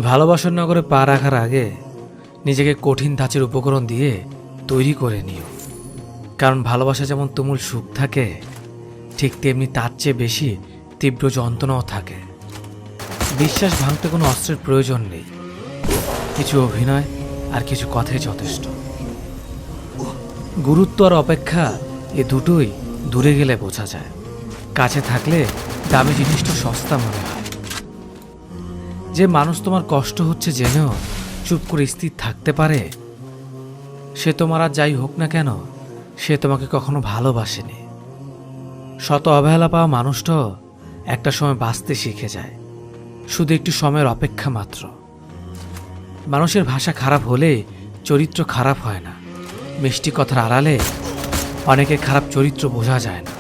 ভালোবাসার নগরে পা রাখার আগে নিজেকে কঠিন ধাঁচের উপকরণ দিয়ে তৈরি করে নিও। কারণ ভালোবাসা যেমন তুমুল সুখ থাকে, ঠিক তেমনি তার চেয়ে বেশি তীব্র যন্ত্রণাও থাকে। বিশ্বাস ভাঙতে কোনো অস্ত্রের প্রয়োজন নেই, কিছু অভিনয় আর কিছু কথাই যথেষ্ট। গুরুত্ব আর অপেক্ষা এ দুটোই দূরে গেলে বোঝা যায়। কাছে থাকলে দামি জিনিসটা সস্তা মনে হয়। যে মানুষ তোমার কষ্ট হচ্ছে জেনেও চুপ করে স্থির থাকতে পারে, সে তোমার আর যাই হোক না কেন, সে তোমাকে কখনো ভালোবাসেনি। শত অবহেলা পাওয়া মানুষটাও একটা সময় বাঁচতে শিখে যায়, শুধু একটু সময়ের অপেক্ষা মাত্র। মানুষের ভাষা খারাপ হলে চরিত্র খারাপ হয় না। মিষ্টি কথার আড়ালে অনেকের খারাপ চরিত্র বোঝা যায় না।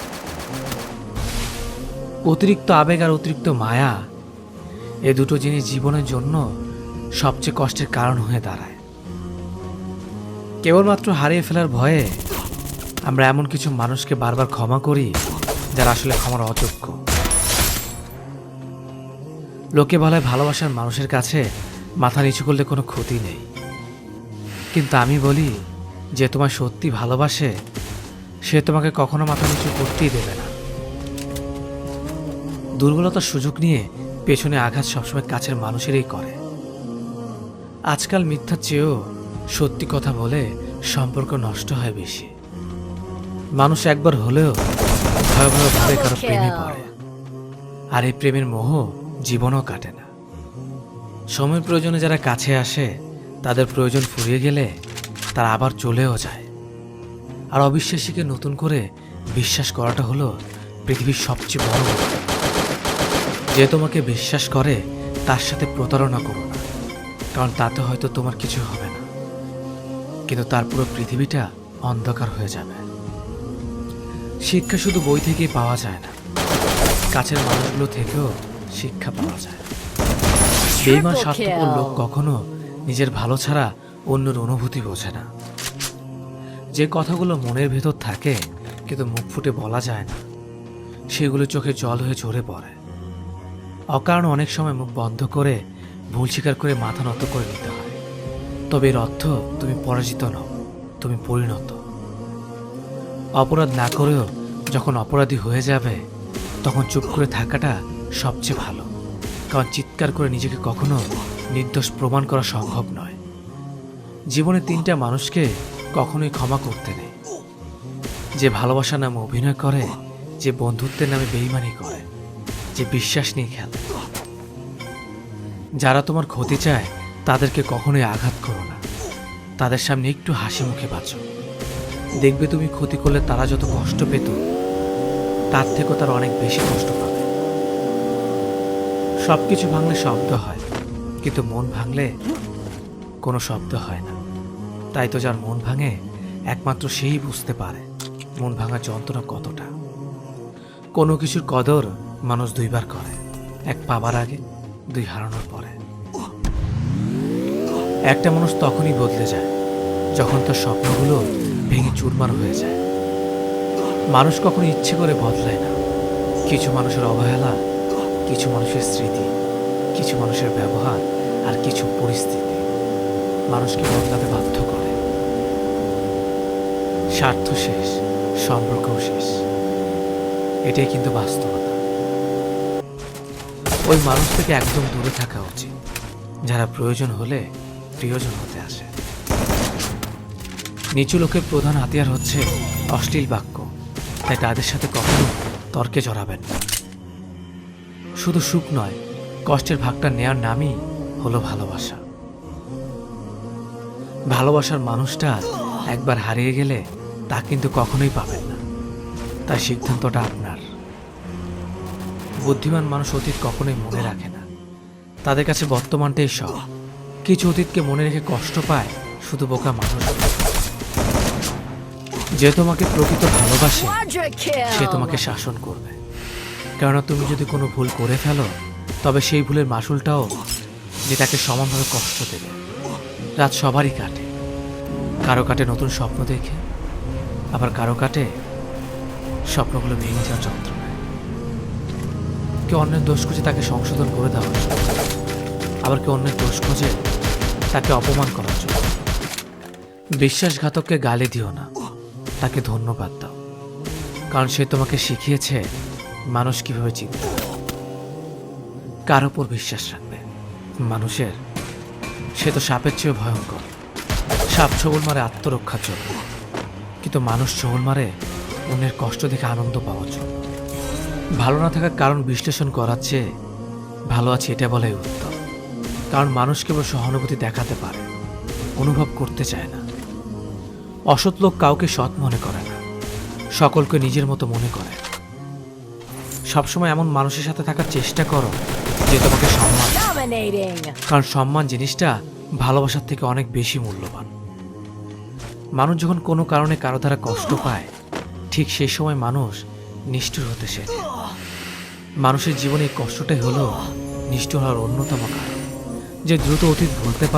অতিরিক্ত আবেগ আর অতিরিক্ত মায়া, এ দুটো জিনিস জীবনের জন্য সবচেয়ে কষ্টের কারণ হয়ে দাঁড়ায়। কেবলমাত্র হারিয়ে ফেলার ভয়ে আমরা এমন কিছু মানুষকে বারবার ক্ষমা করি যারা আসলে ক্ষমার অযোগ্য। লোকে বলে ভালোবাসার মানুষের কাছে মাথা নিচু করলে কোনো ক্ষতি নেই, কিন্তু আমি বলি যে তোমায় সত্যি ভালোবাসে সে তোমাকে কখনো মাথা নিচু করতেই দেবে না। দুর্বলতার সুযোগ নিয়ে পেছনে আঘাত সবসময় কাছের মানুষেরই করে। আজকাল মিথ্যার চেয়েও সত্যি কথা বলে সম্পর্ক নষ্ট হয় বেশি। মানুষ একবার হলেও ভয়াবহভাবে কারো প্রেমে পড়ে, আর এই প্রেমের মোহ জীবনও কাটে না। সময়ের প্রয়োজনে যারা কাছে আসে, তাদের প্রয়োজন ফুরিয়ে গেলে তারা আবার চলেও যায়। আর অবিশ্বাসীকে নতুন করে বিশ্বাস করাটা হলো পৃথিবীর সবচেয়ে বড় ভুল। যে তোমাকে বিশ্বাস করে তার সাথে প্রতারণা করো না, কারণ তাতে হয়তো তোমার কিছু হবে না, কিন্তু তার পুরো পৃথিবীটা অন্ধকার হয়ে যাবে। শিক্ষা শুধু বই থেকেই পাওয়া যায় না, কাছের মানুষগুলো থেকেও শিক্ষা পাওয়া যায়। বেঈমান স্বার্থপর লোক কখনো নিজের ভালো ছাড়া অন্যের অনুভূতি বোঝে না। যে কথাগুলো মনের ভেতর থাকে কিন্তু মুখ ফুটে বলা যায় না, সেগুলো চোখে জল হয়ে ঝরে পড়ে। অকারণ অনেক সময় মুখ বন্ধ করে ভুল স্বীকার করে মাথা নত করে নিতে হয়। তবে এর অর্থ তুমি পরাজিত নও, তুমি পরিণত। অপরাধ না করেও যখন অপরাধী হয়ে যাবে, তখন চুপ করে থাকাটা সবচেয়ে ভালো। কারণ চিৎকার করে নিজেকে কখনো নির্দোষ প্রমাণ করা সম্ভব নয়। জীবনে তিনটা মানুষকে কখনোই ক্ষমা করতে নেই: যে ভালোবাসার নামে অভিনয় করে, যে বন্ধুত্বের নামে বেইমানি করে, যে বিশ্বাস নিয়ে খেলে। যারা তোমার ক্ষতি চায় তাদেরকে কখনোই আঘাত করো না, তাদের সামনে একটু হাসি মুখে বাঁচো। দেখবে তুমি ক্ষতি করলে তারা যত কষ্ট পেত, তার থেকেও তারা অনেক বেশি কষ্ট পাবে। সবকিছু ভাঙলে শব্দ হয়, কিন্তু মন ভাঙলে কোনো শব্দ হয় না। তাই তো যার মন ভাঙে একমাত্র সেই বুঝতে পারে মন ভাঙার যন্ত্রণা কতটা। কোনো কিছুর কদর মানুষ দুইবার করে, এক পাবার আগে, দুই হারানোর পরে। একটা মানুষ তখনই বদলে যায় যখন তার স্বপ্নগুলো ভেঙে চুরমার হয়ে যায়। মানুষ কখনো ইচ্ছে করে বদলায় না। কিছু মানুষের অবহেলা, কিছু মানুষের স্মৃতি, কিছু মানুষের ব্যবহার আর কিছু পরিস্থিতি মানুষকে বদলাতে বাধ্য করে। স্বার্থ শেষ, সম্পর্কও শেষ, এটাই কিন্তু বাস্তবতা। ওই মানুষ থেকে একদম দূরে থাকা উচিত যারা প্রয়োজন হলে প্রিয়জন হতে আসে। নিচু লোকের প্রধান হাতিয়ার হচ্ছে অশ্লীল বাক্য, তাই তাদের সাথে কখনো তর্কে জড়াবেন না। শুধু সুখ নয়, কষ্টের ভাগটা নেয়ার নামই হলো ভালোবাসা। ভালোবাসার মানুষটা একবার হারিয়ে গেলে তা কিন্তু কখনোই পাবেন না, তাই সিদ্ধান্তটা আপনার। বুদ্ধিমান মানুষ অতীত কখনোই মনে রাখে না, তাদের কাছে বর্তমানটাই সব। কিছু অতীতকে মনে রেখে কষ্ট পায় শুধু বোকা মানুষ। যে তোমাকে প্রকৃত ভালোবাসে সে তোমাকে শাসন করবে, কেননা তুমি যদি কোনো ভুল করে ফেলো, তবে সেই ভুলের মাসুলটাও যে তাকে সমানভাবে কষ্ট দেবে। রাত সবারই কাটে, কারো কাটে নতুন স্বপ্ন দেখে, আবার কারো কাটে স্বপ্নগুলো ভেঙে যাওয়ার যন্ত্রণায়। কেউ অন্যের দোষ খুঁজে তাকে সংশোধন করে দেওয়া, আবার কেউ অন্যের দোষ খোঁজে তাকে অপমান করার জন্য। বিশ্বাসঘাতককে গালি দিও না, তাকে ধন্যবাদ দাও, কারণ সে তোমাকে শিখিয়েছে মানুষ কিভাবে চিনতে হয়। কার উপর বিশ্বাস রাখবে? মানুষের? সে তো সাপের চেয়েও ভয়ঙ্কর। সাপ ছোবল মারে আত্মরক্ষার জন্য, কিন্তু মানুষ ছোবল মারে অন্যের কষ্ট দেখে আনন্দ পাওয়ার জন্য। ভালো না থাকার কারণ বিশ্লেষণ করার চেয়ে ভালো আছে এটা বলাই উত্তম। কারণ মানুষ কেবল সহানুভূতি দেখাতে পারে, অনুভব করতে চায় না। অসৎ লোক কাউকে সৎ মনে করে না, সকলকে নিজের মতো মনে করে। সবসময় এমন মানুষের সাথে থাকার চেষ্টা করো যে তোমাকে সম্মান, কারণ সম্মান জিনিসটা ভালোবাসার থেকে অনেক বেশি মূল্যবান। মানুষ যখন কোনো কারণে কারো দ্বারা কষ্ট পায়, ঠিক সেই সময় মানুষ নিষ্ঠুর হতে শেখে। মানুষের জীবনে এই কষ্টটাই হলো নিষ্ঠুর হওয়ার অন্যতম কারণ, যে দ্রুত অতীত ভুলতে পারে